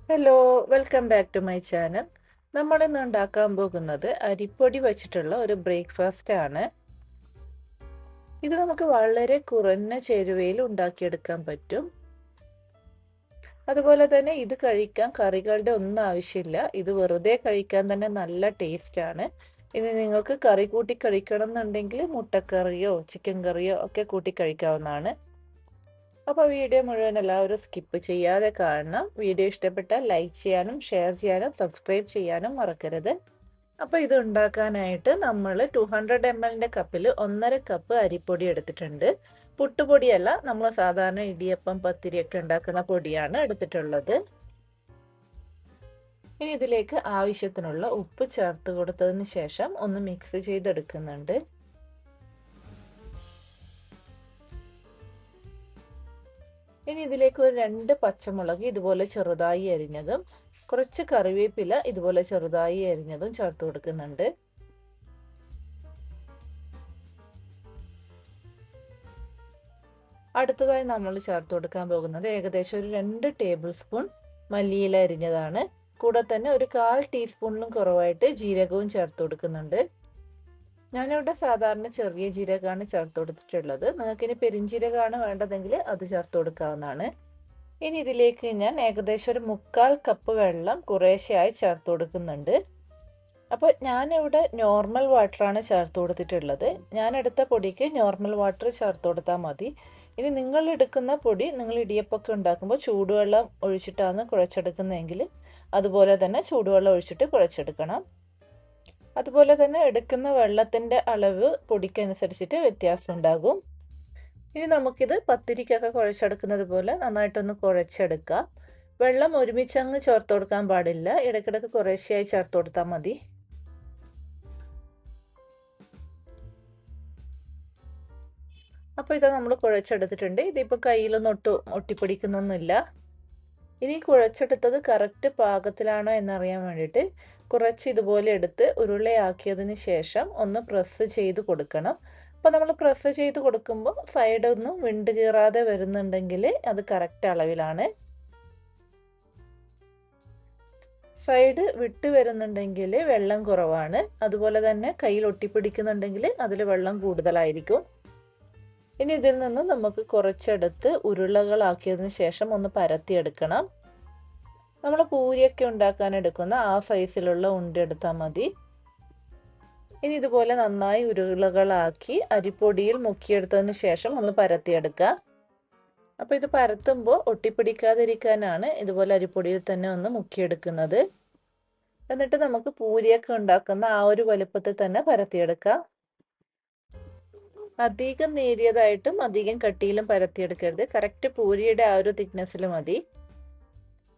Hello, welcome back to my channel. നമ്മളിന്ന് ഉണ്ടാക്കാൻ പോകുന്നത് അരിപ്പൊടി വച്ചിട്ടുള്ള ഒരു ബ്രേക്ക്ഫാസ്റ്റ് ആണ്. ഇത് നമുക്ക് വളരെ കുറഞ്ഞ ചേരുവയിൽ ഉണ്ടാക്കിയെടുക്കാൻ പറ്റും. അതുപോലെ തന്നെ ഇത് കഴിക്കാൻ കറികളുടെ ഒന്നും ആവശ്യമില്ല. ഇത് വെറുതെ കഴിക്കാൻ തന്നെ നല്ല ടേസ്റ്റ് ആണ്. ഇനി നിങ്ങൾക്ക് കറി കൂട്ടി കഴിക്കണം എന്നുണ്ടെങ്കിൽ മുട്ടക്കറിയോ ചിക്കൻ കറിയോ ഒക്കെ കൂട്ടി കഴിക്കാവുന്നതാണ്. അപ്പോൾ വീഡിയോ മുഴുവൻ എല്ലാവരും സ്കിപ്പ് ചെയ്യാതെ കാണണം. വീഡിയോ ഇഷ്ടപ്പെട്ടാൽ ലൈക്ക് ചെയ്യാനും ഷെയർ ചെയ്യാനും സബ്സ്ക്രൈബ് ചെയ്യാനും മറക്കരുത്. അപ്പോൾ ഇത് ഉണ്ടാക്കാനായിട്ട് നമ്മൾ 200 ml കപ്പിൽ 1.5 കപ്പ് അരിപ്പൊടി എടുത്തിട്ടുണ്ട്. പുട്ടുപൊടിയല്ല, നമ്മൾ സാധാരണ ഇടിയപ്പം പത്തിരിയൊക്കെ ഉണ്ടാക്കുന്ന പൊടിയാണ് എടുത്തിട്ടുള്ളത്. ഇനി ഇതിലേക്ക് ആവശ്യത്തിനുള്ള ഉപ്പ് ചേർത്ത് കൊടുത്തതിന് ശേഷം ഒന്ന് മിക്സ് ചെയ്തെടുക്കുന്നുണ്ട്. ഇനി ഇതിലേക്ക് ഒരു 2 പച്ചമുളക് ഇതുപോലെ ചെറുതായി അരിഞ്ഞതും കുറച്ച് കറിവേപ്പില ഇതുപോലെ ചെറുതായി അരിഞ്ഞതും ചേർത്ത് കൊടുക്കുന്നുണ്ട്. അടുത്തതായി നമ്മൾ ചേർത്ത് കൊടുക്കാൻ പോകുന്നത് ഏകദേശം ഒരു 2 ടേബിൾ സ്പൂൺ മല്ലിയില അരിഞ്ഞതാണ്. കൂടെ തന്നെ ഒരു 1/4 ടീസ്പൂണിലും കുറവായിട്ട് ജീരകവും ചേർത്ത് കൊടുക്കുന്നുണ്ട്. ഞാനിവിടെ സാധാരണ ചെറിയ ജീരകമാണ് ചേർത്ത് കൊടുത്തിട്ടുള്ളത്. നിങ്ങൾക്ക് ഇനി പെരിഞ്ജീരകമാണ് വേണ്ടതെങ്കിൽ അത് ചേർത്ത് കൊടുക്കാവുന്നതാണ്. ഇനി ഇതിലേക്ക് ഞാൻ ഏകദേശം ഒരു 1/4 കപ്പ് വെള്ളം കുറേശ്ശെയായി ചേർത്ത് കൊടുക്കുന്നുണ്ട്. അപ്പോൾ ഞാനിവിടെ നോർമൽ വാട്ടറാണ് ചേർത്ത് കൊടുത്തിട്ടുള്ളത്. ഞാൻ എടുത്ത പൊടിക്ക് നോർമൽ വാട്ടർ ചേർത്ത് കൊടുത്താൽ മതി. ഇനി നിങ്ങൾ എടുക്കുന്ന പൊടി നിങ്ങൾ ഇടിയപ്പമൊക്കെ ഉണ്ടാക്കുമ്പോൾ ചൂടുവെള്ളം ഒഴിച്ചിട്ടാണ് കുഴച്ചെടുക്കുന്നതെങ്കിൽ അതുപോലെ തന്നെ ചൂടുവെള്ളം ഒഴിച്ചിട്ട് കുഴച്ചെടുക്കണം. അതുപോലെ തന്നെ എടുക്കുന്ന വെള്ളത്തിൻ്റെ അളവ് പൊടിക്കനുസരിച്ചിട്ട് വ്യത്യാസം ഉണ്ടാകും. ഇനി നമുക്കിത് പത്തിരിക്കൊക്കെ കുഴച്ചെടുക്കുന്നത് പോലെ നന്നായിട്ടൊന്ന് കുഴച്ചെടുക്കാം. വെള്ളം ഒരുമിച്ചങ്ങ് ചേർത്ത് കൊടുക്കാൻ പാടില്ല, ഇടയ്ക്കിടയ്ക്ക് കുറേശ്ശെയായി ചേർത്ത് കൊടുത്താൽ മതി. അപ്പോൾ ഇത് നമ്മൾ കുഴച്ചെടുത്തിട്ടുണ്ട്. ഇതിപ്പോൾ കയ്യിലൊന്നും ഒട്ടിപ്പിടിക്കുന്നൊന്നുമില്ല. ഇനി കുഴച്ചെടുത്തത് കറക്റ്റ് പാകത്തിലാണോ എന്നറിയാൻ വേണ്ടിയിട്ട് കുറച്ച് ഇതുപോലെ എടുത്ത് ഉരുളയാക്കിയതിന് ശേഷം ഒന്ന് പ്രസ് ചെയ്ത് കൊടുക്കണം. അപ്പോൾ നമ്മൾ പ്രസ് ചെയ്ത് കൊടുക്കുമ്പോൾ സൈഡൊന്നും വിണ്ട് കീറാതെ വരുന്നുണ്ടെങ്കിൽ അത് കറക്റ്റ് അളവിലാണ്. സൈഡ് വിട്ട് വരുന്നുണ്ടെങ്കിൽ വെള്ളം കുറവാണ്. അതുപോലെ തന്നെ കയ്യിൽ ഒട്ടിപ്പിടിക്കുന്നുണ്ടെങ്കിൽ അതിൽ വെള്ളം കൂടുതലായിരിക്കും. ഇനി ഇതിൽ നിന്ന് നമുക്ക് കുറച്ചെടുത്ത് ഉരുളകളാക്കിയതിന് ശേഷം ഒന്ന് പരത്തിയെടുക്കണം. നമ്മൾ പൂരിയൊക്കെ ഉണ്ടാക്കാൻ എടുക്കുന്ന ആ സൈസിലുള്ള ഉണ്ട എടുത്താൽ മതി. ഇനി ഇതുപോലെ നന്നായി ഉരുളകളാക്കി അരിപ്പൊടിയിൽ മുക്കിയെടുത്തതിന് ശേഷം ഒന്ന് പരത്തിയെടുക്കുക. അപ്പോൾ ഇത് പരത്തുമ്പോൾ ഒട്ടിപ്പിടിക്കാതിരിക്കാനാണ് ഇതുപോലെ അരിപ്പൊടിയിൽ തന്നെ ഒന്ന് മുക്കിയെടുക്കുന്നത്. എന്നിട്ട് നമുക്ക് പൂരിയൊക്കെ ഉണ്ടാക്കുന്ന ആ ഒരു വലുപ്പത്തിൽ തന്നെ പരത്തിയെടുക്കാം. അധികം നേരിയതായിട്ടും അധികം കട്ടിയിലും പരത്തിയെടുക്കരുത്. കറക്റ്റ് പൂരിയുടെ ആ ഒരു തിക്നെസ്സിൽ മതി.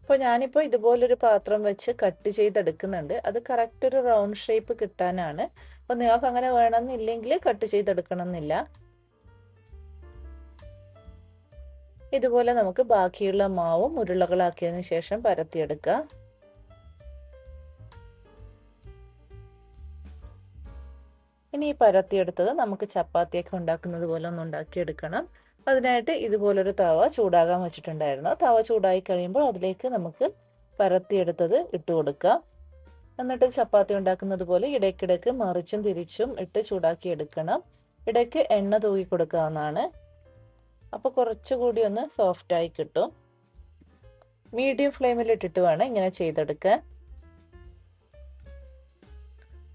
അപ്പോൾ ഞാനിപ്പോൾ ഇതുപോലൊരു പാത്രം വെച്ച് കട്ട് ചെയ്തെടുക്കുന്നുണ്ട്. അത് കറക്റ്റ് ഒരു റൗണ്ട് ഷേപ്പ് കിട്ടാനാണ്. അപ്പോൾ നിങ്ങൾക്ക് അങ്ങനെ വേണമെന്നില്ലെങ്കിൽ കട്ട് ചെയ്തെടുക്കണം എന്നില്ല. ഇതുപോലെ നമുക്ക് ബാക്കിയുള്ള മാവും ഉരുളകളാക്കിയതിന് ശേഷം പരത്തിയെടുക്കാം. ഇനി ഈ പരത്തിയെടുത്തത് നമുക്ക് ചപ്പാത്തിയൊക്കെ ഉണ്ടാക്കുന്നത് പോലെ ഒന്ന് ഉണ്ടാക്കിയെടുക്കണം. അതിനായിട്ട് ഇതുപോലൊരു തവ ചൂടാകാൻ വെച്ചിട്ടുണ്ടായിരുന്നു. തവ ചൂടായി കഴിയുമ്പോൾ അതിലേക്ക് നമുക്ക് പരത്തിയെടുത്തത് ഇട്ട് കൊടുക്കാം. എന്നിട്ട് ചപ്പാത്തി ഉണ്ടാക്കുന്നത് പോലെ ഇടയ്ക്കിടയ്ക്ക് മറിച്ചും തിരിച്ചും ഇട്ട് ചൂടാക്കി എടുക്കണം. ഇടയ്ക്ക് എണ്ണ തൂക്കി കൊടുക്കാവുന്നതാണ്. അപ്പോൾ കുറച്ചുകൂടി ഒന്ന് സോഫ്റ്റായി കിട്ടും. മീഡിയം ഫ്ലെയിമിൽ ഇട്ടിട്ട് വേണം ഇങ്ങനെ ചെയ്തെടുക്കാൻ.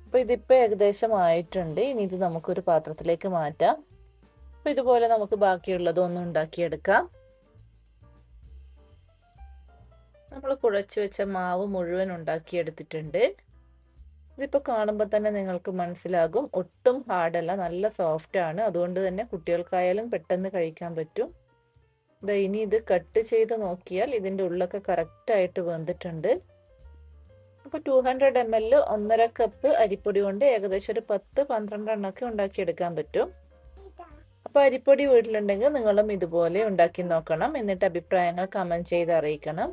അപ്പോൾ ഇതിപ്പോൾ ഏകദേശം ആയിട്ടുണ്ട്. ഇനി ഇത് നമുക്കൊരു പാത്രത്തിലേക്ക് മാറ്റാം. അപ്പോൾ ഇതുപോലെ നമുക്ക് ബാക്കിയുള്ളതൊന്നും ഉണ്ടാക്കിയെടുക്കാം. നമ്മൾ കുഴച്ച് വെച്ച മാവ് മുഴുവൻ ഉണ്ടാക്കിയെടുത്തിട്ടുണ്ട്. ഇതിപ്പോൾ കാണുമ്പോൾ തന്നെ നിങ്ങൾക്ക് മനസ്സിലാകും, ഒട്ടും ഹാർഡല്ല, നല്ല സോഫ്റ്റ് ആണ്. അതുകൊണ്ട് തന്നെ കുട്ടികൾക്കായാലും പെട്ടെന്ന് കഴിക്കാൻ പറ്റും. ഇനി ഇത് കട്ട് ചെയ്ത് നോക്കിയാൽ ഇതിൻ്റെ ഉള്ളൊക്കെ കറക്റ്റായിട്ട് വെന്തിട്ടുണ്ട്. അപ്പോൾ 200 ml 1.5 കപ്പ് അരിപ്പൊടി കൊണ്ട് ഏകദേശം ഒരു 10-12 എണ്ണമൊക്കെ ഉണ്ടാക്കിയെടുക്കാൻ പറ്റും. അപ്പോൾ അരിപ്പൊടി വീട്ടിലുണ്ടെങ്കിൽ നിങ്ങളും ഇതുപോലെ ഉണ്ടാക്കി നോക്കണം. എന്നിട്ട് അഭിപ്രായങ്ങൾ കമൻറ്റ് ചെയ്ത് അറിയിക്കണം.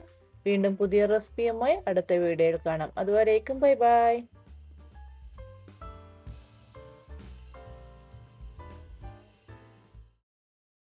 വീണ്ടും പുതിയ റെസിപ്പിയുമായി അടുത്ത വീഡിയോയിൽ കാണാം. അതുവരേക്കും ബൈ ബൈ.